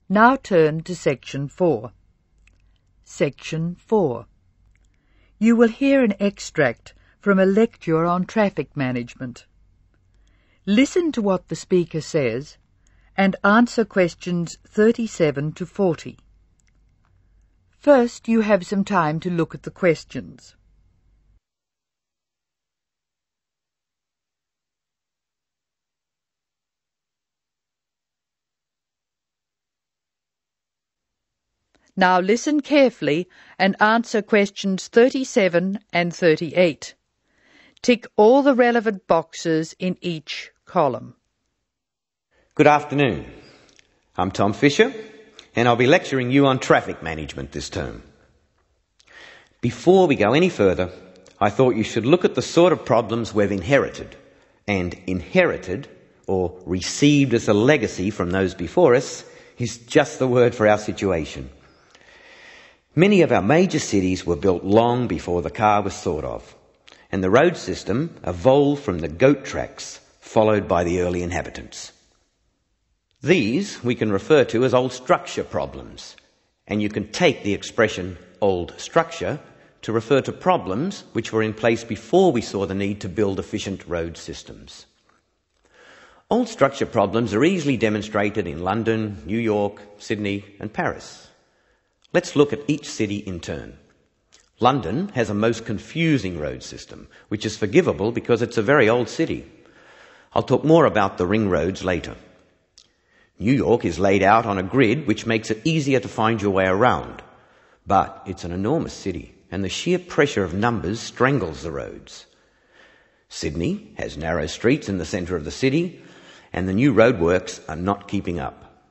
Now turn to Section 4. Section 4. You will hear an extract from a lecture on traffic management. Listen to what the speaker says and answer questions 37 to 40. First, you have some time to look at the questions. Now listen carefully and answer questions 37 and 38. Tick all the relevant boxes in each column. Good afternoon. I'm Tom Fisher, and I'll be lecturing you on traffic management this term. Before we go any further, I thought you should look at the sort of problems we've inherited. And inherited, or received as a legacy from those before us, is just the word for our situation. Many of our major cities were built long before the car was thought of, and the road system evolved from the goat tracks followed by the early inhabitants. These we can refer to as old structure problems, and you can take the expression old structure to refer to problems which were in place before we saw the need to build efficient road systems. Old structure problems are easily demonstrated in London, New York, Sydney and Paris. Let's look at each city in turn. London has a most confusing road system, which is forgivable because it's a very old city. I'll talk more about the ring roads later. New York is laid out on a grid which makes it easier to find your way around. But it's an enormous city, and the sheer pressure of numbers strangles the roads. Sydney has narrow streets in the centre of the city, and the new roadworks are not keeping up.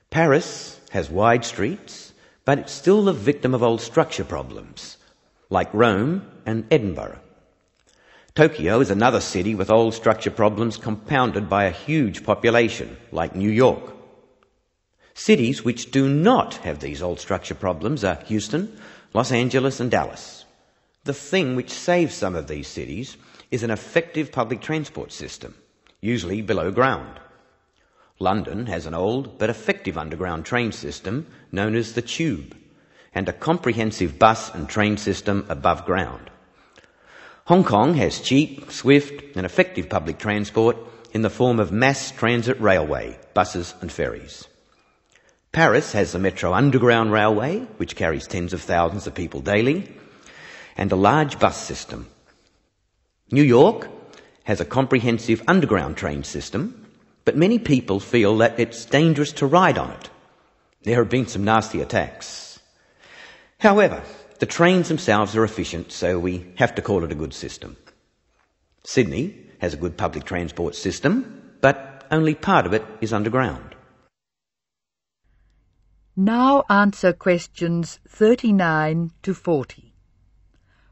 Paris has wide streets, but it's still the victim of old structure problems, like Rome and Edinburgh. Tokyo is another city with old structure problems compounded by a huge population, like New York. Cities which do not have these old structure problems are Houston, Los Angeles and Dallas. The thing which saves some of these cities is an effective public transport system, usually below ground. London has an old but effective underground train system known as the Tube, and a comprehensive bus and train system above ground. Hong Kong has cheap, swift and effective public transport in the form of mass transit railway, buses and ferries. Paris has the Metro Underground Railway, which carries tens of thousands of people daily, and a large bus system. New York has a comprehensive underground train system, but many people feel that it's dangerous to ride on it. There have been some nasty attacks. However, the trains themselves are efficient, so we have to call it a good system. Sydney has a good public transport system, but only part of it is underground. Now answer questions 39 to 40.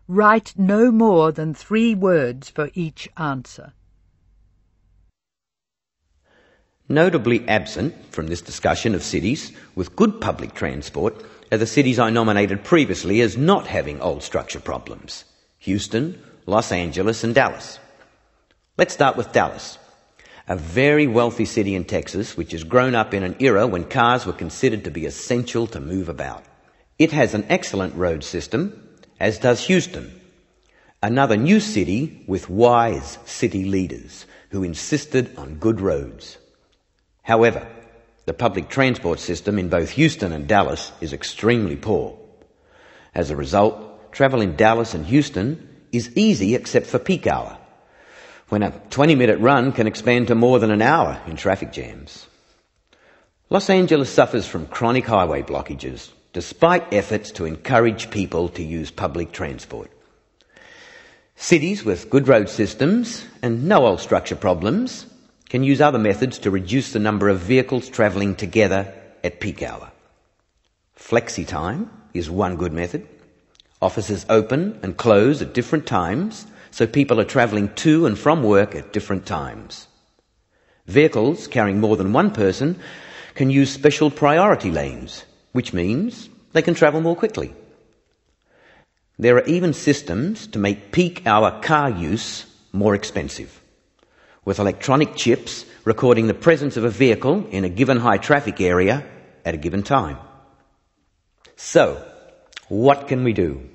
Write no more than 3 words for each answer. Notably absent from this discussion of cities with good public transport are the cities I nominated previously as not having old structure problems: Houston, Los Angeles and Dallas. Let's start with Dallas, a very wealthy city in Texas which has grown up in an era when cars were considered to be essential to move about. It has an excellent road system, as does Houston, another new city with wise city leaders who insisted on good roads. However, the public transport system in both Houston and Dallas is extremely poor. As a result, travel in Dallas and Houston is easy except for peak hour, when a 20-minute run can expand to more than an hour in traffic jams. Los Angeles suffers from chronic highway blockages, despite efforts to encourage people to use public transport. Cities with good road systems and no old structure problems can use other methods to reduce the number of vehicles travelling together at peak hour. Flexi time is one good method. Offices open and close at different times, so people are travelling to and from work at different times. Vehicles carrying more than one person can use special priority lanes, which means they can travel more quickly. There are even systems to make peak hour car use more expensive, with electronic chips recording the presence of a vehicle in a given high traffic area at a given time. So, what can we do?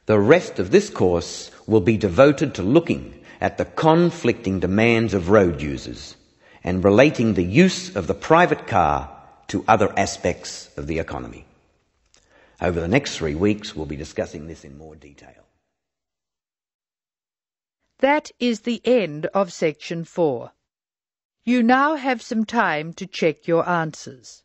The rest of this course will be devoted to looking at the conflicting demands of road users and relating the use of the private car to other aspects of the economy. Over the next 3 weeks, we'll be discussing this in more detail. That is the end of Section 4. You now have some time to check your answers.